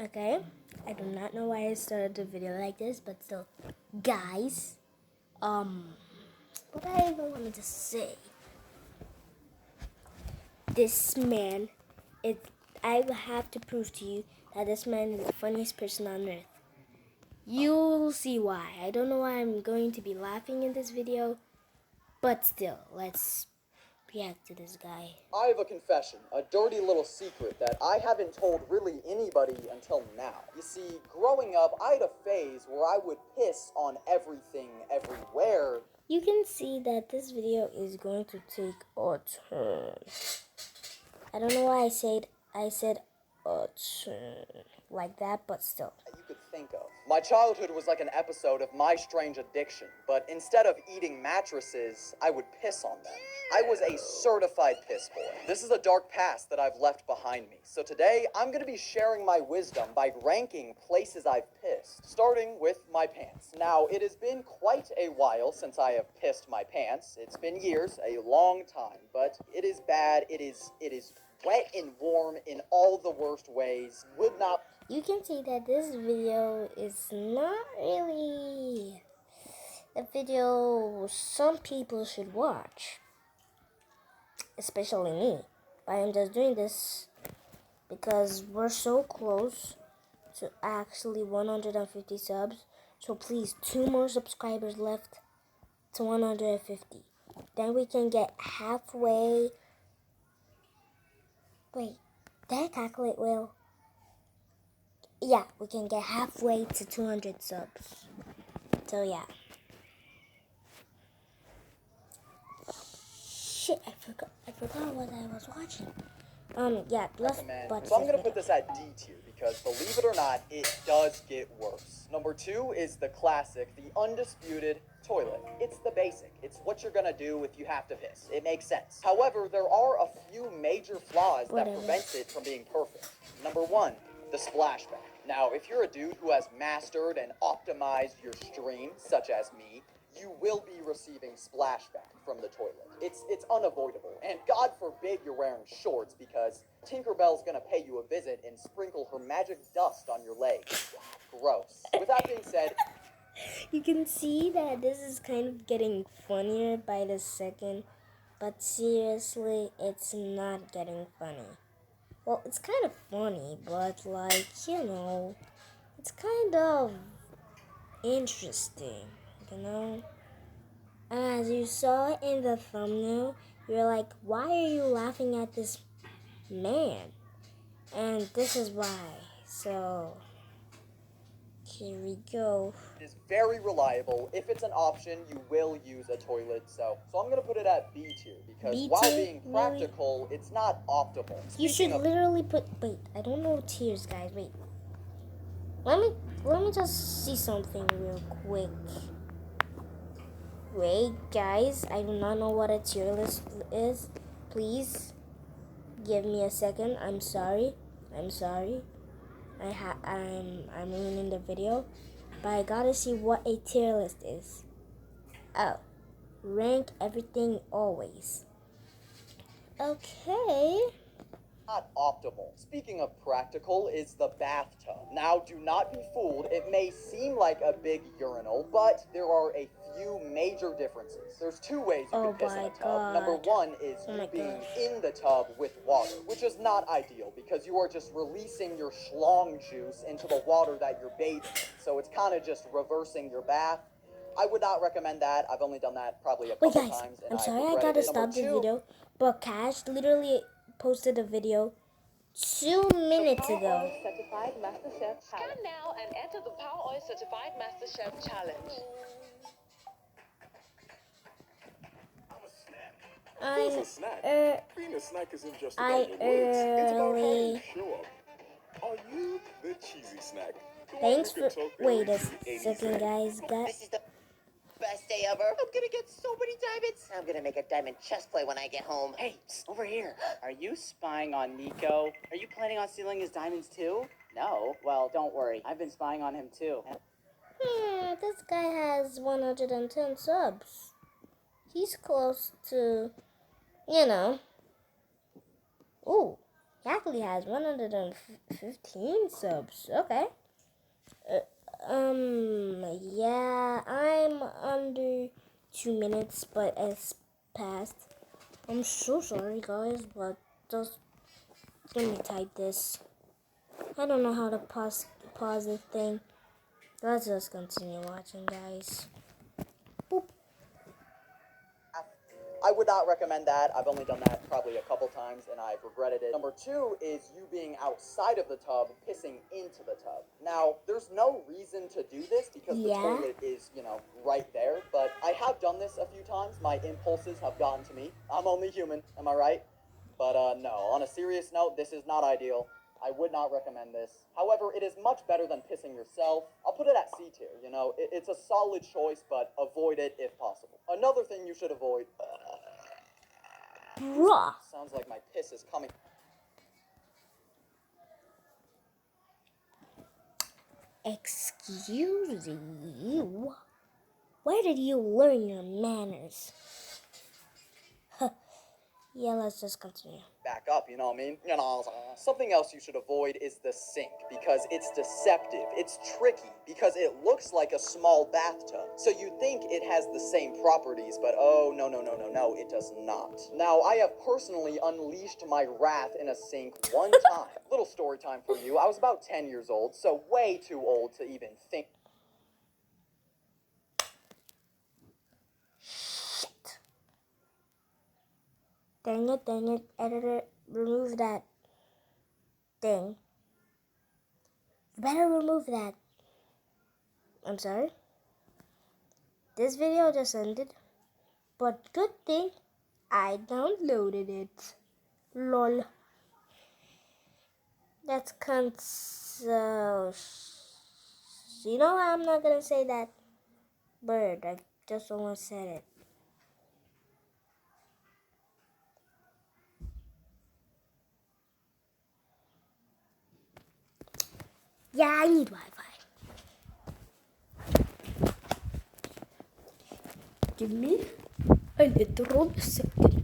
Okay, I do not know why I started the video like this, but still, guys, what I even wanted to say, this man, I will have to prove to you that this man is the funniest person on earth. You'll see why. I don't know why I'm going to be laughing in this video, but still, let's react to this guy. I have a confession, a dirty little secret that I haven't told really anybody until now. You see, growing up, I had a phase where I would piss on everything, everywhere. You can see that this video is going to take a turn. I don't know why I said a turn like that, but still. You could think of. My childhood was like an episode of My Strange Addiction, but instead of eating mattresses, I would piss on them. I was a certified piss boy. This is a dark past that I've left behind me. So today, I'm going to be sharing my wisdom by ranking places I've pissed, starting with my pants. Now, it has been quite a while since I have pissed my pants. It's been years, a long time, but it is bad. It is wet and warm in all the worst ways. Would not. You can see that this video is not really a video some people should watch, especially me. But I'm just doing this because we're so close to actually 150 subs. So please, 2 more subscribers left to 150. Then we can get halfway. Wait, did I calculate well? Yeah, we can get halfway to 200 subs. So yeah. Shit, I forgot what I was watching. Yeah, but so I'm gonna put this at D tier because believe it or not, it does get worse. Number 2 is the classic, the undisputed toilet. It's the basic. It's what you're gonna do if you have to piss. It makes sense. However, there are a few major flaws that prevent it from being perfect. Number 1, the splashback. Now, if you're a dude who has mastered and optimized your stream, such as me, you will be receiving splashback from the toilet. It's unavoidable. And God forbid you're wearing shorts because Tinkerbell's gonna pay you a visit and sprinkle her magic dust on your legs. Gross. With that being said, you can see that this is kind of getting funnier by the second, but seriously, it's not getting funny. Well, it's kind of funny, but like, you know, it's kind of interesting, you know? And as you saw in the thumbnail, you're like, why are you laughing at this man? And this is why. So, here we go. It is very reliable. If it's an option, you will use a toilet. So I'm going to put it at B tier because B while tier? being practical, it's not optimal. You should literally put, wait, I don't know tiers, guys. Wait. Let me just see something real quick. Wait, guys, I do not know what a tier list is. Please give me a second. I'm sorry. I'm ruining the video, but I gotta see what a tier list is. Oh, rank everything always. Okay. Not optimal. Speaking of practical is the bathtub. Now, do not be fooled. It may seem like a big urinal, but there are a few major differences. There's 2 ways you can piss in a tub. Number 1 is you being in the tub with water, which is not ideal because you are just releasing your schlong juice into the water that you're bathing in. So it's kind of just reversing your bath. I would not recommend that. I've only done that probably a couple times. I'm sorry I gotta stop the video, but Cash literally posted a video 2 minutes ago. Certified Master Chef Scan now and enter the Power Oil Certified Master Chef Challenge. Being a snack isn't just about your words. It's about how you show up. Are you the cheesy snack? Thanks for. Wait a second, guys. This is the best day ever. I'm gonna get so many diamonds. I'm gonna make a diamond chest plate when I get home. Hey, over here. Are you spying on Nico? Are you planning on stealing his diamonds too? No? Well, don't worry. I've been spying on him too. This guy has 110 subs. He's close to, you know. Ooh, He actually has 115 subs. Okay. Yeah, I'm under 2 minutes, but it's past. I'm so sorry, guys, but just let me type this. I don't know how to pause the thing. Let's just continue watching, guys. Boop. I would not recommend that. I've only done that probably a couple times and I've regretted it. Number 2 is you being outside of the tub, pissing into the tub. Now, there's no reason to do this because the toilet is, right there. But I have done this a few times. My impulses have gotten to me. I'm only human, am I right? But no, on a serious note, this is not ideal. I would not recommend this. However, it is much better than pissing yourself. I'll put it at C tier, It's a solid choice, but avoid it if possible. Another thing you should avoid... Bruh. Sounds like my piss is coming. Excuse you? Where did you learn your manners? Yeah, let's just continue. Back up, you know what I mean? Something else you should avoid is the sink because it's deceptive. It's tricky because it looks like a small bathtub. So you think it has the same properties, but oh, no, it does not. Now, I have personally unleashed my wrath in a sink one time. Little story time for you. I was about 10 years old, so way too old to even think. Dang it, editor, remove that thing. You better remove that. I'm sorry. This video just ended, but good thing I downloaded it. Lol. That's you know what? I'm not gonna say that word. I just almost said it. Yeah, I need Wi-Fi. Give me a little second.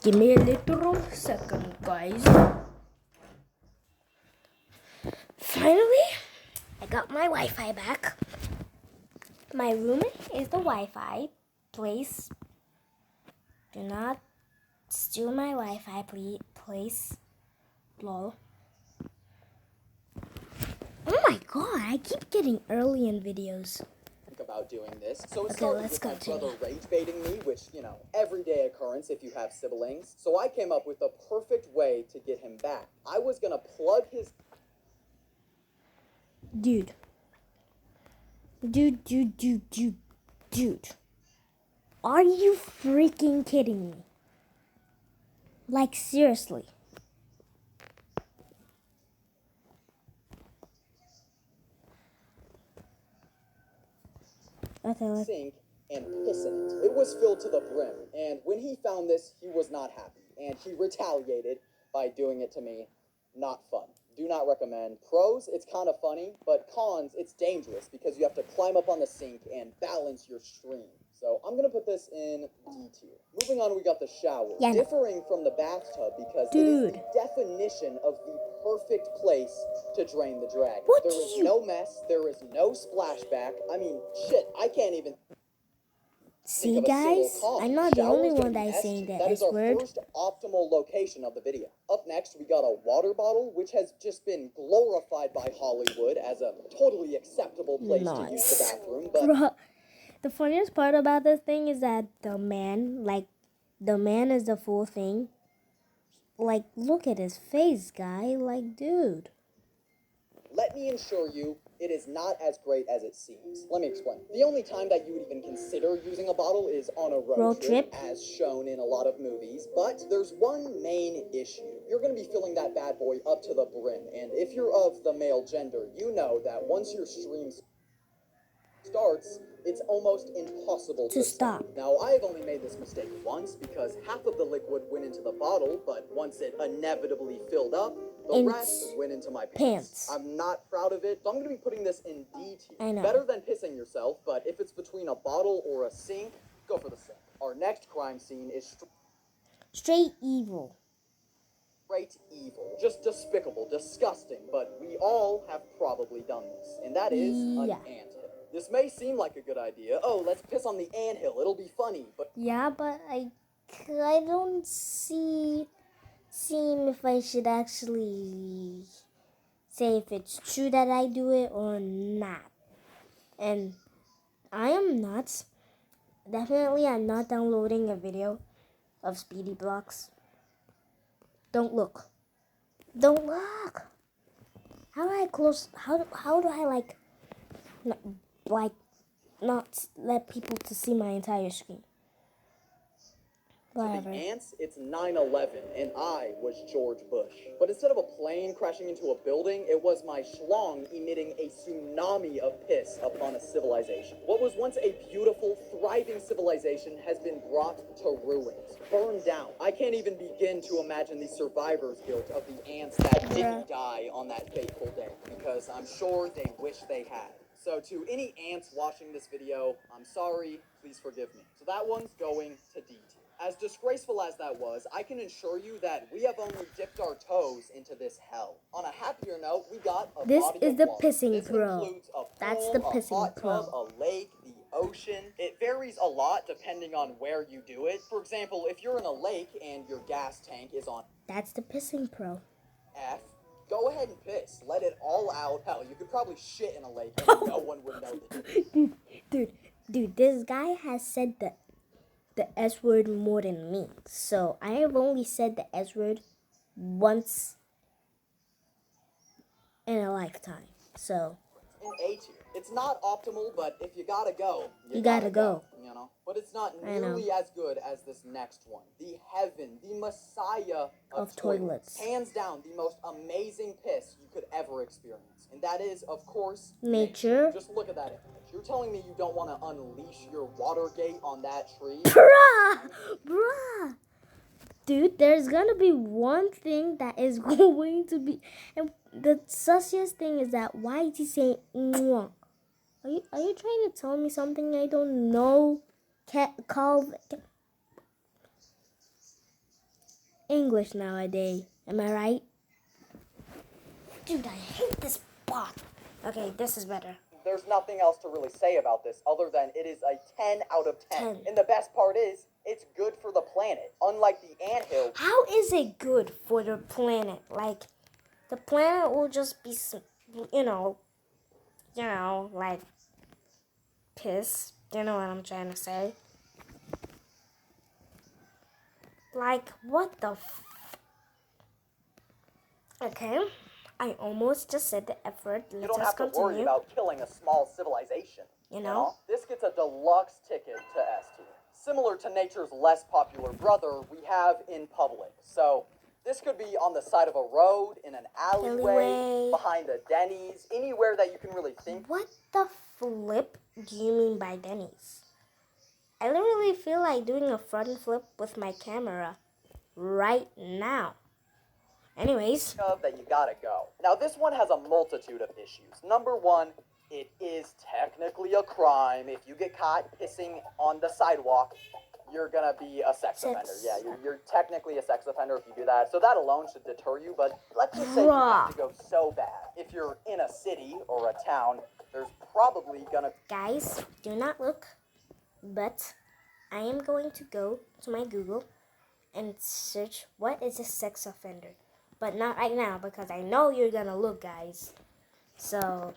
Give me a little second, guys. Finally, I got my Wi-Fi back. My room is the Wi-Fi. Please do not steal my Wi-Fi, please. Lol. Oh my god, I keep getting early in videos. About doing this. So it Okay, started let's with my continue. brother rage baiting me, which, everyday occurrence if you have siblings. So I came up with the perfect way to get him back. I was gonna plug his... Dude. Are you freaking kidding me? Like, seriously. Okay, let's... sink and piss in it. It was filled to the brim, and when he found this, he was not happy, and he retaliated by doing it to me. Not fun. Do not recommend. Pros, it's kind of funny, but cons, it's dangerous because you have to climb up on the sink and balance your stream. So I'm going to put this in D tier. Moving on, we got the shower. Yeah, no. Differing from the bathtub because it is the definition of the perfect place to drain the dragon. What There do is you... no mess. There is no splashback. I mean, shit, I can't even... See, guys? I'm not the only one that is saying the That is S our word. first optimal location of the video. Up next, we got a water bottle, which has just been glorified by Hollywood as a totally acceptable place to use the bathroom. But Bruh, the funniest part about this thing is that the man is the full thing. Like, look at his face, guy. Like, dude. let me assure you, it is not as great as it seems. Let me explain. The only time that you would even consider using a bottle is on a road trip, as shown in a lot of movies. But there's one main issue. You're going to be filling that bad boy up to the brim. And if you're of the male gender, you know that once your stream starts, it's almost impossible to stop. Now, I have only made this mistake once because half of the liquid went into the bottle, but once it inevitably filled up, the rest went into my pants. I'm not proud of it, so I'm going to be putting this in D tier. I know. Better than pissing yourself, but if it's between a bottle or a sink, go for the sink. Our next crime scene is... Straight evil. Great evil. Just despicable, disgusting, but we all have probably done this. And that is an Yeah. anthill. This may seem like a good idea. Oh, let's piss on the anthill. It'll be funny, but Yeah, but I don't see if I should actually say if it's true that I do it or not. And I am not. Definitely, I'm not downloading a video of Speedy Blocks. Don't look. Don't look. How do I close? How do I not let people to see my entire screen? to Whatever. the ants, it's 9/11, and I was George Bush. But instead of a plane crashing into a building, it was my schlong emitting a tsunami of piss upon a civilization. What was once a beautiful, thriving civilization has been brought to ruins, burned down. I can't even begin to imagine the survivor's guilt of the ants that didn't die on that fateful day, because I'm sure they wish they had. So to any ants watching this video, I'm sorry, please forgive me. So that one's going to D tier. As disgraceful as that was, I can assure you that we have only dipped our toes into this hell. On a happier note, we got a This body is of the water. pissing This pro. includes a pool, That's the a pissing hot tub, pro. a lake, the ocean. It varies a lot depending on where you do it. For example, if you're in a lake and your gas tank is on That's the pissing pro. F, go ahead and piss. Let it all out. Hell, you could probably shit in a lake and no one would know that you did. Dude, this guy has said the S word more than me. So I have only said the S word once in a lifetime. So In A tier. It's not optimal, but if you gotta go, you gotta go. You know? But it's not I know. nearly as good as this next one. The heaven, the messiah Of toilets. Hands down, the most amazing piss you could ever experience. And that is, of course, Nature. Just look at that image. You're telling me you don't want to unleash your Watergate on that tree? Bruh. Dude, there's gonna be one thing that is going to be, and the sussiest thing is that why is he saying mwah? Are you trying to tell me something I don't know? English nowadays. Am I right? Dude, I hate this bot. Okay, this is better. There's nothing else to really say about this other than it is a 10 out of 10. 10. And the best part is, it's good for the planet. Unlike the anthill. How is it good for the planet? Like, the planet will just be, like piss. You know what I'm trying to say? Like, what the Okay, I almost just said the F word. You Let don't us have to continue. worry about killing a small civilization. You know? This gets a deluxe ticket to S tier. Similar to nature's less popular brother, we have in public. So this could be on the side of a road, in an alleyway, behind a Denny's, anywhere that you can really think. What the flip do you mean by Denny's? I literally feel like doing a front flip with my camera right now. Anyways. That you gotta go. Now this one has a multitude of issues. Number one, it is technically a crime. If you get caught pissing on the sidewalk, you're gonna be a sex offender. Yeah, you're technically a sex offender if you do that. So that alone should deter you, but let's just say you have to go so bad. If you're in a city or a town, there's probably gonna... Guys, do not look, but I am going to go to my Google and search what is a sex offender. But not right now, because I know you're gonna look, guys. So...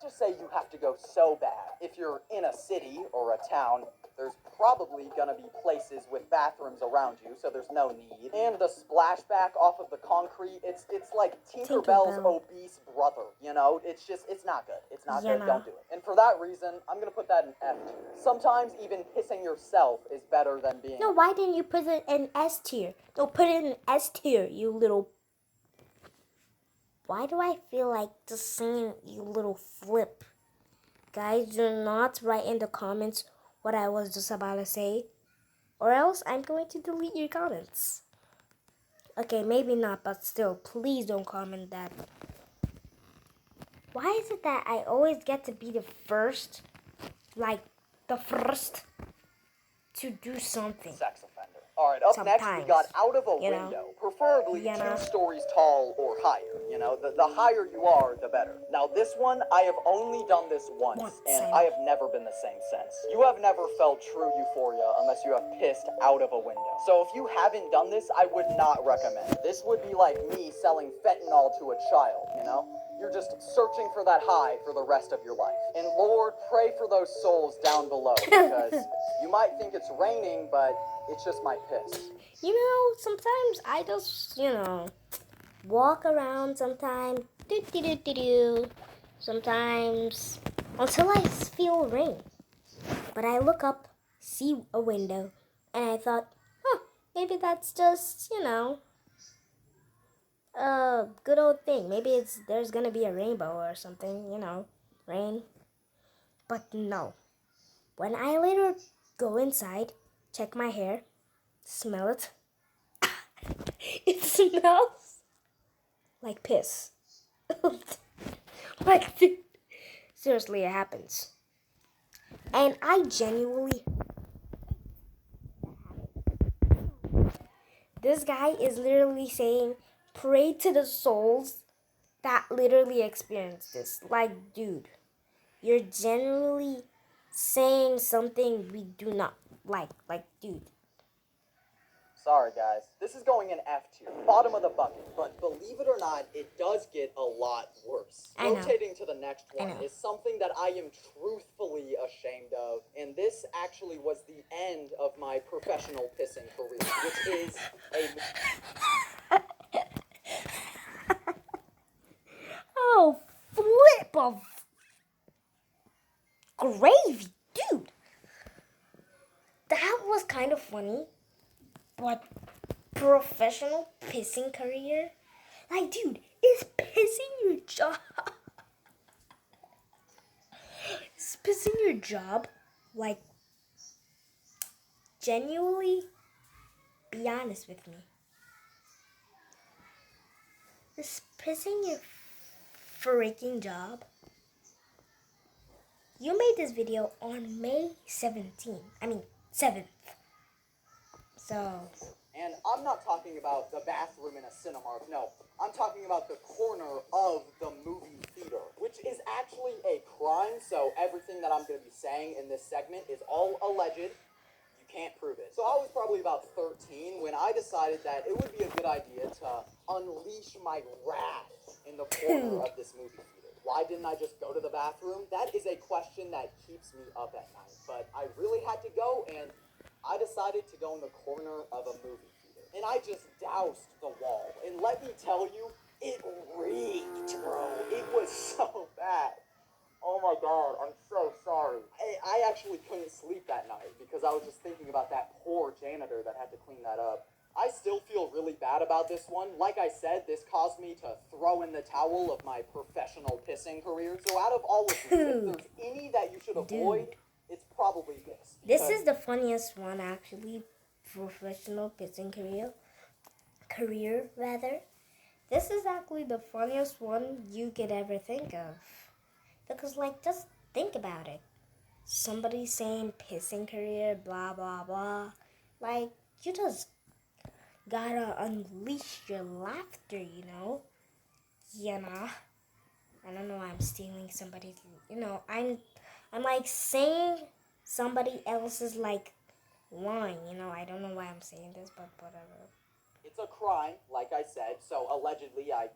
just say you have to go so bad. If you're in a city or a town, there's probably gonna be places with bathrooms around you, so there's no need. And the splashback off of the concrete, it's like Tinkerbell's obese brother, you know? It's not good. It's not good, don't do it. And for that reason, I'm gonna put that in F tier. Sometimes even pissing yourself is better than being... No, why didn't you put it in S tier? No, put it in S tier, you little... Why do I feel like just saying you little flip? Guys, do not write in the comments what I was just about to say, or else I'm going to delete your comments. Okay, maybe not, but still, please don't comment that. Why is it that I always get to be the first to do something? Sex offender. All right, up next, we sometimes, got out of a you know? window, preferably You know? 2 stories tall or higher. You know, the higher you are, the better. Now, this one, I have only done this once, and I have never been the same since. You have never felt true euphoria unless you have pissed out of a window. So if you haven't done this, I would not recommend it. This would be like me selling fentanyl to a child, you know? You're just searching for that high for the rest of your life. And Lord, pray for those souls down below, because you might think it's raining, but it's just my piss. You know, sometimes I just, walk around sometimes, sometimes, until I feel rain. But I look up, see a window, and I thought, maybe that's just, a good old thing. Maybe there's gonna be a rainbow or something, rain. But no. When I later go inside, check my hair, smell it, it smells like piss. Like, dude, seriously, it happens. And I genuinely... This guy is literally saying, pray to the souls that literally experienced this. Like, dude, you're generally saying something we do not like. Like, dude. Sorry, guys. This is going in F tier, bottom of the bucket. But believe it or not, it does get a lot worse. I know. Rotating to the next I one know. is something that I am truthfully ashamed of. And this actually was the end of my professional pissing career, which is a... Oh, flip of gravy, dude. That was kind of funny. But professional pissing career? Like, dude, is pissing your job? Is pissing your job? Like, genuinely, be honest with me. Is pissing your freaking job? You made this video on May 17th. I mean, 7th. So... And I'm not talking about the bathroom in a Cinemark, no. I'm talking about the corner of the movie theater, which is actually a crime, so everything that I'm going to be saying in this segment is all alleged. You can't prove it. So I was probably about 13 when I decided that it would be a good idea to unleash my wrath in the corner of this movie theater. Why didn't I just go to the bathroom? That is a question that keeps me up at night, but I really had to go, and I decided to go in the corner of a movie theater, and I just doused the wall. And let me tell you, it reeked, bro. It was so bad. Oh my God, I'm so sorry. I actually couldn't sleep that night because I was just thinking about that poor janitor that had to clean that up. I still feel really bad about this one. Like I said, this caused me to throw in the towel of my professional pissing career. So out of all of these, if there's any that you should avoid, it's probably this. This is the funniest one, actually. Professional pissing career rather. This is actually the funniest one you could ever think of. Because, like, just think about it. Somebody saying pissing career, blah, blah, blah. Like, you just gotta unleash your laughter, you know? I don't know why I'm stealing somebody's, I'm like saying somebody else's, like, line, I don't know why I'm saying this, but whatever. It's a crime, like I said, so allegedly, I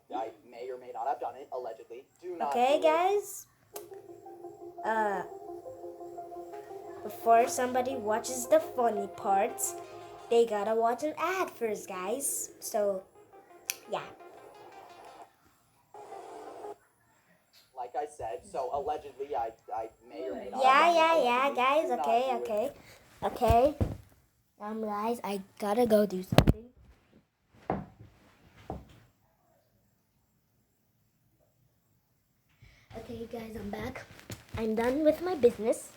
may or may not have done it, allegedly. Do not Okay, do it. guys? Before somebody watches the funny parts, they gotta watch an ad first, guys. So, yeah. Like I said, so allegedly, I may or may not Yeah, have done it. guys, Do not okay. do it. Okay. Guys, I gotta go do something. Okay, guys, I'm back. I'm done with my business.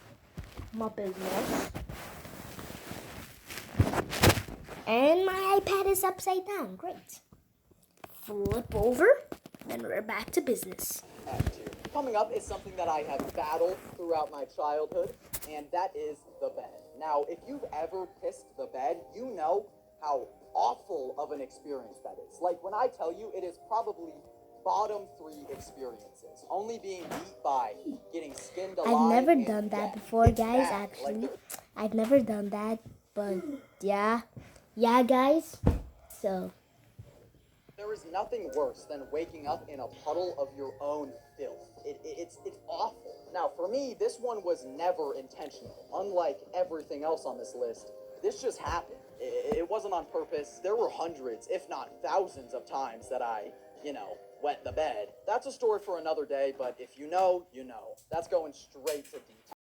And my iPad is upside down. Great. Flip over, and we're back to business. Coming up is something that I have battled throughout my childhood, and that is the bed. Now, if you've ever pissed the bed, you know how awful of an experience that is. Like, when I tell you, it is probably bottom 3 experiences. Only being beat by getting skinned alive. I've never and done that dead. before, It's guys, bad. actually. Like, I've never done that, but yeah. Yeah, guys. So, there is nothing worse than waking up in a puddle of your own filth. It's awful. Now, for me, this one was never intentional. Unlike everything else on this list, this just happened. It wasn't on purpose. There were hundreds, if not thousands of times that I, wet the bed. That's a story for another day, but if you know, you know. That's going straight to detail.